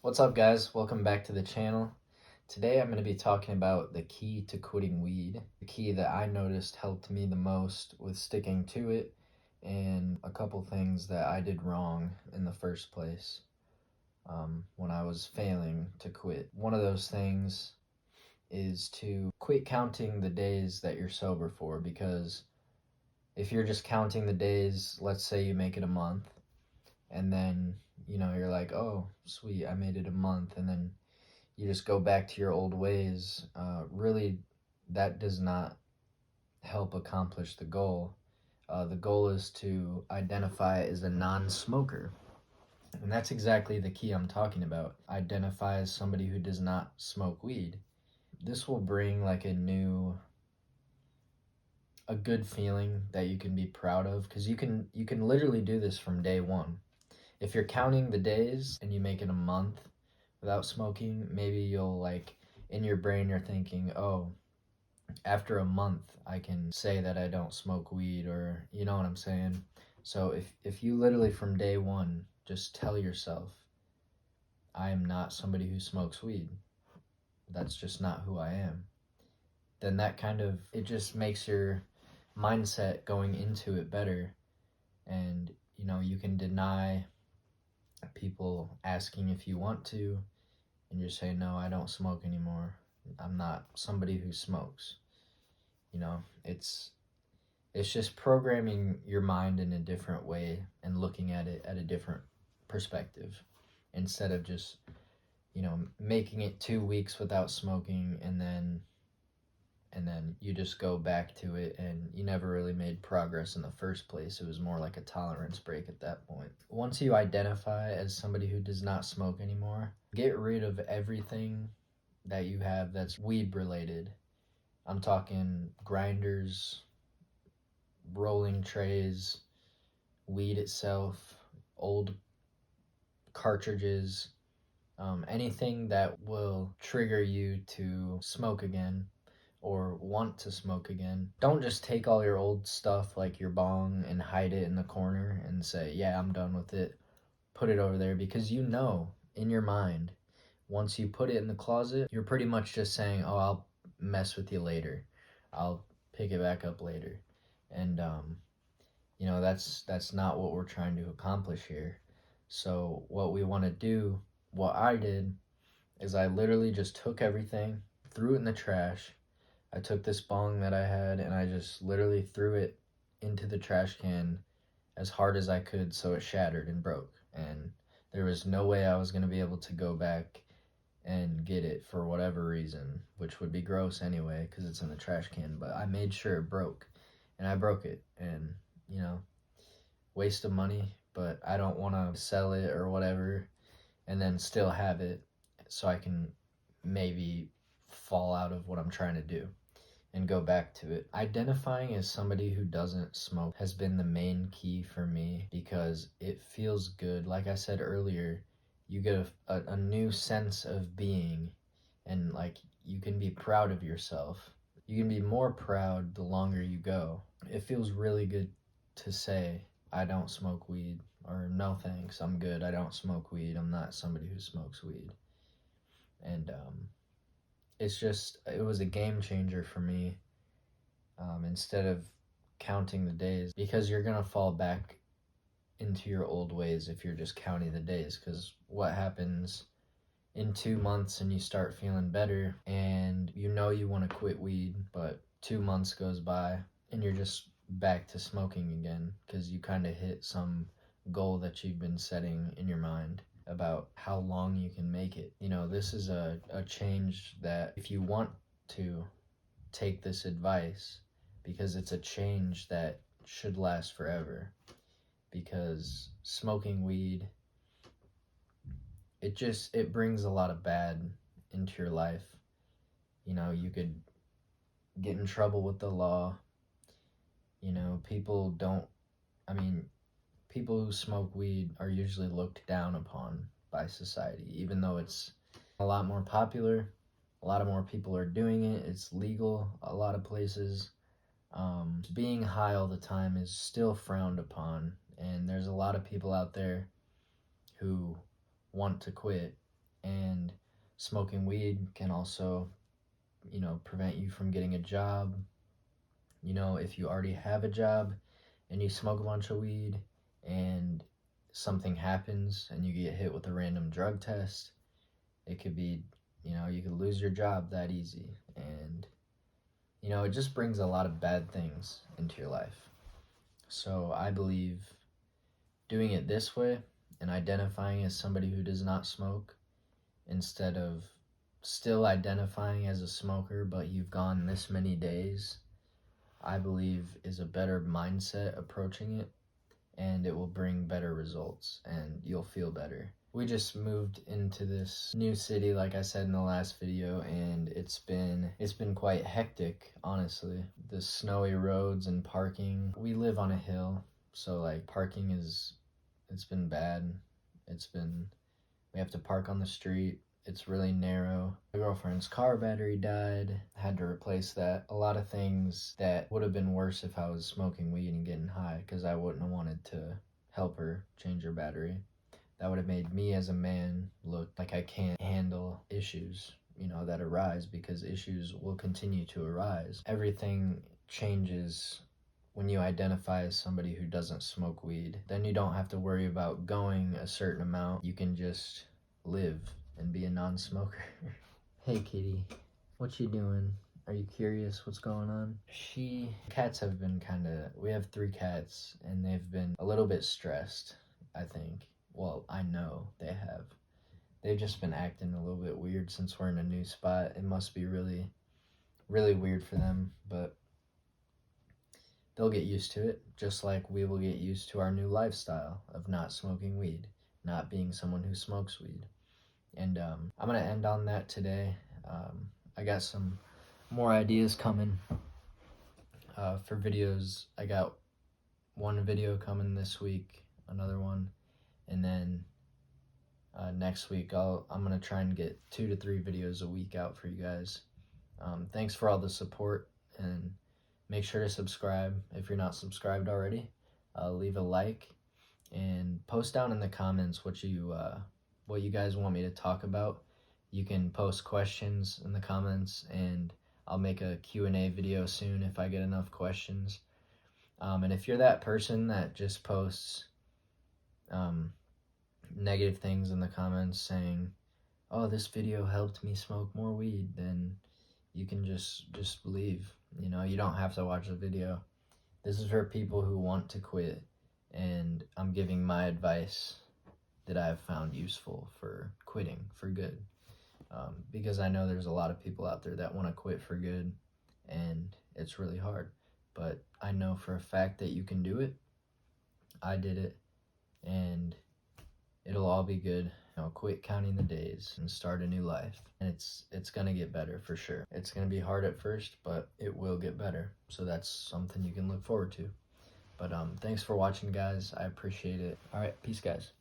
What's up, guys? Welcome back to the channel. Today I'm going to be talking about the key to quitting weed, the key that I noticed helped me the most with sticking to it, and a couple things that I did wrong in the first place when I was failing to quit. One of those things is to quit counting the days that you're sober for, because if you're just counting the days, let's say you make it a month, and then you're like, oh sweet, I made it a month, and then you just go back to your old ways. Really, that does not help accomplish the goal. The goal is to identify as a non-smoker, and that's exactly the key I'm talking about. Identify as somebody who does not smoke weed. This will bring like a good feeling that you can be proud of, because you can literally do this from day one. If you're counting the days and you make it a month without smoking, maybe you'll in your brain you're thinking, oh, after a month I can say that I don't smoke weed, or you know what I'm saying. So if you literally from day one just tell yourself, I am not somebody who smokes weed, that's just not who I am, then that kind of, it just makes your mindset going into it better. And you can deny people asking if you want to, and just say, no, I don't smoke anymore, I'm not somebody who smokes. It's just programming your mind in a different way and looking at it at a different perspective, instead of just making it 2 weeks without smoking, and then you just go back to it and you never really made progress in the first place. It was more like a tolerance break at that point. Once you identify as somebody who does not smoke anymore, get rid of everything that you have that's weed related. I'm talking grinders, rolling trays, weed itself, old cartridges, anything that will trigger you to smoke again or want to smoke again. Don't just take all your old stuff like your bong and hide it in the corner and say, yeah, I'm done with it. Put it over there, because in your mind, once you put it in the closet, you're pretty much just saying, oh, I'll mess with you later. I'll pick it back up later. And that's not what we're trying to accomplish here. So what we want to do, what I did, is I literally just took everything, threw it in the trash. I took this bong that I had and I just literally threw it into the trash can as hard as I could, so it shattered and broke. And there was no way I was going to be able to go back and get it for whatever reason, which would be gross anyway because it's in the trash can. But I made sure it broke, and I broke it. And you know waste of money, but I don't want to sell it or whatever and then still have it, so I can maybe fall out of what I'm trying to do and go back to it. Identifying as somebody who doesn't smoke has been the main key for me, because it feels good. Like I said earlier, you get a new sense of being, and you can be proud of yourself. You can be more proud the longer you go. It feels really good to say, I don't smoke weed, or no thanks, I'm good, I don't smoke weed, I'm not somebody who smokes weed. And it was a game changer for me. Instead of counting the days, because you're gonna fall back into your old ways if you're just counting the days. Because what happens in 2 months and you start feeling better and you want to quit weed, but 2 months goes by and you're just back to smoking again, because you kind of hit some goal that you've been setting in your mind about how long you can make it. This is a change that, if you want to take this advice, because it's a change that should last forever, because smoking weed, it brings a lot of bad into your life. You could get in trouble with the law. People don't, I mean, people who smoke weed are usually looked down upon by society, even though it's a lot more popular. A lot of more people are doing it. It's legal a lot of places. Being high all the time is still frowned upon, and there's a lot of people out there who want to quit, And smoking weed can also, prevent you from getting a job. If you already have a job and you smoke a bunch of weed and something happens and you get hit with a random drug test, it could be, you could lose your job that easy. And, it just brings a lot of bad things into your life. So I believe doing it this way and identifying as somebody who does not smoke instead of still identifying as a smoker, but you've gone this many days, I believe is a better mindset approaching it, and it will bring better results and you'll feel better. We just moved into this new city, like I said in the last video, and it's been quite hectic, honestly. The snowy roads and parking. We live on a hill, so like parking it's been bad. We have to park on the street. It's really narrow. My girlfriend's car battery died. I had to replace that. A lot of things that would have been worse if I was smoking weed and getting high, because I wouldn't have wanted to help her change her battery. That would have made me as a man look like I can't handle issues, that arise, because issues will continue to arise. Everything changes when you identify as somebody who doesn't smoke weed. Then you don't have to worry about going a certain amount. You can just live and be a non-smoker. Hey kitty, what you doing? Are you curious what's going on? Cats have been we have 3 cats and they've been a little bit stressed, I think. Well, I know they have. They've just been acting a little bit weird since we're in a new spot. It must be really, really weird for them, but they'll get used to it, just like we will get used to our new lifestyle of not smoking weed, not being someone who smokes weed. And I'm going to end on that today. I got some more ideas coming for videos. I got one video coming this week, another one, and then next week I'm going to try and get 2 to 3 videos a week out for you guys. Thanks for all the support, and make sure to subscribe if you're not subscribed already. Leave a like and post down in the comments what you guys want me to talk about. You can post questions in the comments and I'll make a Q&A video soon if I get enough questions. And if you're that person that just posts negative things in the comments saying, oh, this video helped me smoke more weed, then you can just leave. You don't have to watch the video. This is for people who want to quit, and I'm giving my advice that I've found useful for quitting for good. Because I know there's a lot of people out there that want to quit for good, and it's really hard. But I know for a fact that you can do it. I did it, and it'll all be good. Quit counting the days and start a new life. And it's gonna get better for sure. It's gonna be hard at first, but it will get better. So that's something you can look forward to. But thanks for watching, guys. I appreciate it. All right, peace, guys.